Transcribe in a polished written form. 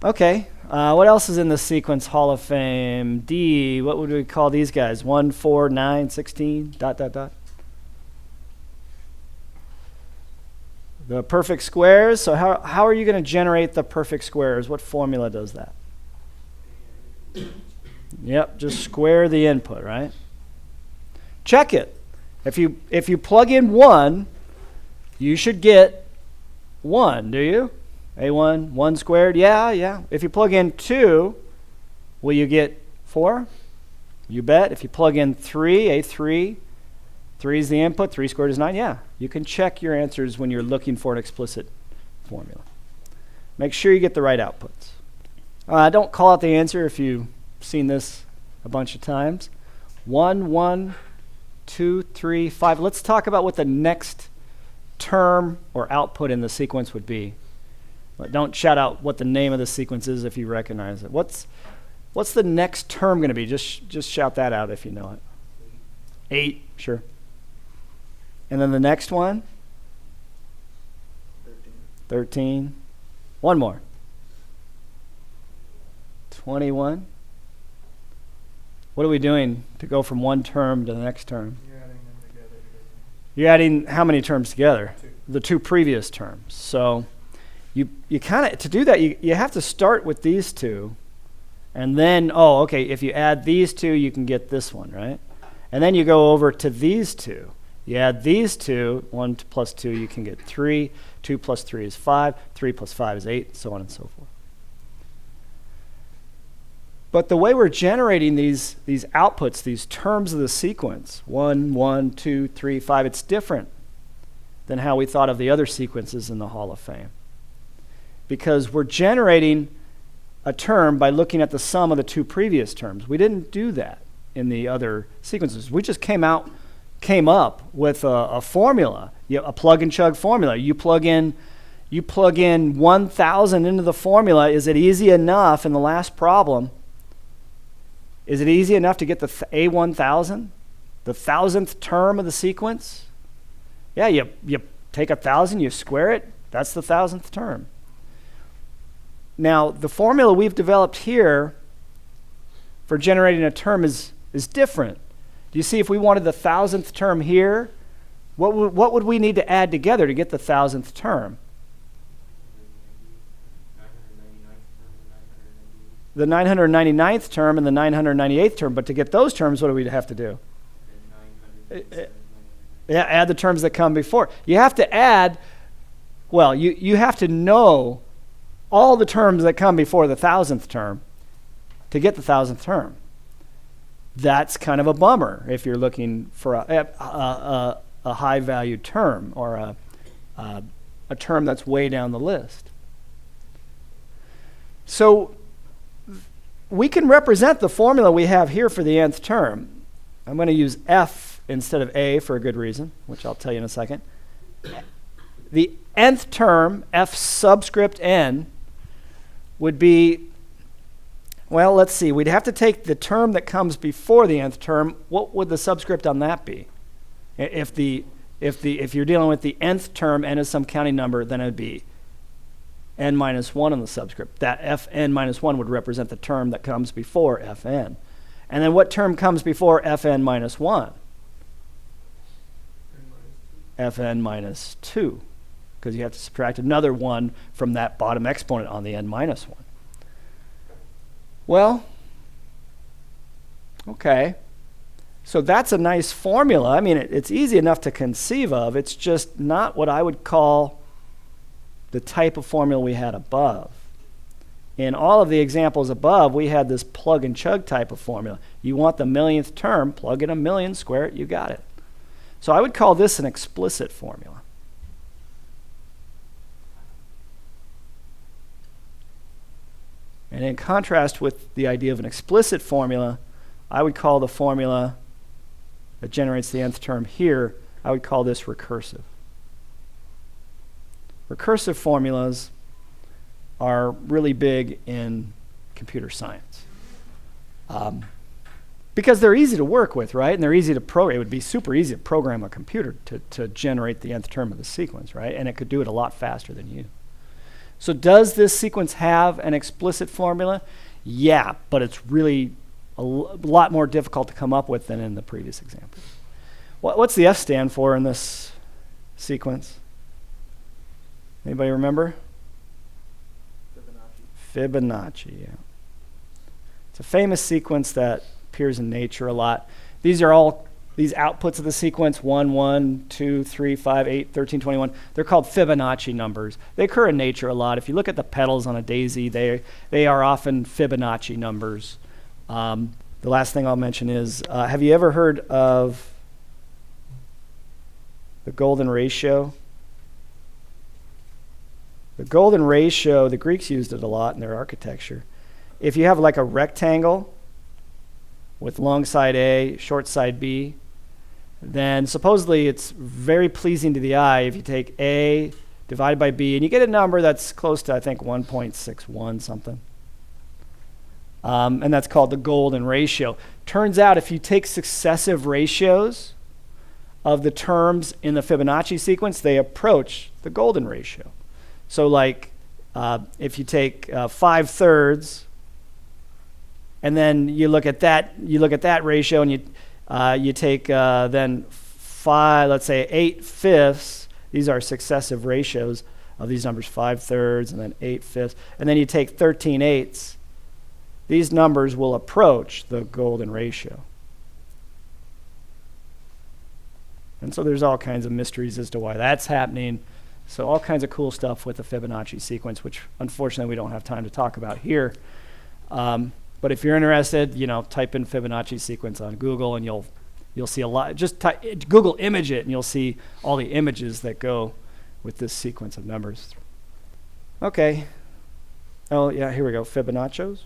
Okay, what else is in the sequence Hall of Fame? D, what would we call these guys? 1, 4, 9, 16, dot, dot, dot. The perfect squares. So how are you going to generate the perfect squares? What formula does that? Yep, just square the input, right? Check it. If you plug in 1, you should get 1, do you? A1, 1 squared, yeah. If you plug in 2, will you get 4? You bet. If you plug in 3, A3, 3 is the input, 3 squared is 9, yeah. You can check your answers when you're looking for an explicit formula. Make sure you get the right outputs. Don't call out the answer if you've seen this a bunch of times. 1, 1, 2, 3, 5. Let's talk about what the next term or output in the sequence would be. But don't shout out what the name of the sequence is if you recognize it. What's the next term going to be? Just shout that out if you know it. 8, sure. And then the next one? 13. One more. 21. What are we doing to go from one term to the next term? You're adding them together. You're adding how many terms together? 2. The 2 previous terms. So you kind of, to do that, you have to start with these 2. And then, okay, if you add these 2, you can get this one, right? And then you go over to these 2. You add these 2, 1 plus 2, you can get 3. 2 plus 3 is 5. 3 plus 5 is 8, so on and so forth. But the way we're generating these outputs, these terms of the sequence, 1, 1, 2, 3, 5, it's different than how we thought of the other sequences in the Hall of Fame. Because we're generating a term by looking at the sum of the 2 previous terms. We didn't do that in the other sequences. We just came up with a formula, a plug and chug formula. You plug in 1,000 into the formula. Is it easy enough in the last problem? Is it easy enough to get the A1000, the 1,000th term of the sequence? Yeah, you take 1,000, you square it. That's the 1,000th term. Now, the formula we've developed here for generating a term is different. Do you see if we wanted the 1,000th term here, what would we need to add together to get the 1,000th term? The 999th term and the 998th term, but to get those terms, what do we have to do? Yeah, add the terms that come before. You have to add, you have to know all the terms that come before the 1,000th term to get the 1,000th term. That's kind of a bummer if you're looking for a high-valued term or a term that's way down the list. So we can represent the formula we have here for the nth term. I'm going to use F instead of A for a good reason, which I'll tell you in a second. The nth term, F subscript n, would be, let's see. We'd have to take the term that comes before the nth term. What would the subscript on that be? If you're dealing with the nth term, n is some counting number, then it would be n minus 1 on the subscript. That fn minus 1 would represent the term that comes before fn. And then what term comes before fn minus 1? Fn minus 2, because you have to subtract another 1 from that bottom exponent on the n minus 1. Well, okay. So that's a nice formula. I mean, it's easy enough to conceive of. It's just not what I would call the type of formula we had above. In all of the examples above, we had this plug and chug type of formula. You want the millionth term, plug in a million, square it, you got it. So I would call this an explicit formula. And in contrast with the idea of an explicit formula, I would call the formula that generates the nth term here, I would call this recursive. Recursive formulas are really big in computer science because they're easy to work with, right? And they're easy to program. It would be super easy to program a computer to generate the nth term of the sequence, right? And it could do it a lot faster than you. So does this sequence have an explicit formula? Yeah, but it's really a lot more difficult to come up with than in the previous example. What's the F stand for in this sequence? Anybody remember? Fibonacci, yeah. It's a famous sequence that appears in nature a lot. These are all these outputs of the sequence, 1, 1, 2, 3, 5, 8, 13, 21. They're called Fibonacci numbers. They occur in nature a lot. If you look at the petals on a daisy, they are often Fibonacci numbers. The last thing I'll mention is, have you ever heard of the golden ratio? The golden ratio, the Greeks used it a lot in their architecture. If you have like a rectangle with long side A, short side B, then supposedly it's very pleasing to the eye if you take A divided by B, and you get a number that's close to, I think, 1.61 something. And that's called the golden ratio. Turns out if you take successive ratios of the terms in the Fibonacci sequence, they approach the golden ratio. So like if you take 5/3, and then you look at that ratio, and you take then 5, let's say 8/5. These are successive ratios of these numbers, 5/3 and then 8/5, and then you take 13/8. These numbers will approach the golden ratio. And so there's all kinds of mysteries as to why that's happening. So all kinds of cool stuff with the Fibonacci sequence, which unfortunately we don't have time to talk about here. But if you're interested, type in Fibonacci sequence on Google, and you'll see a lot. Just Google image it, and you'll see all the images that go with this sequence of numbers. Okay. Oh yeah, here we go. Fibonaccios.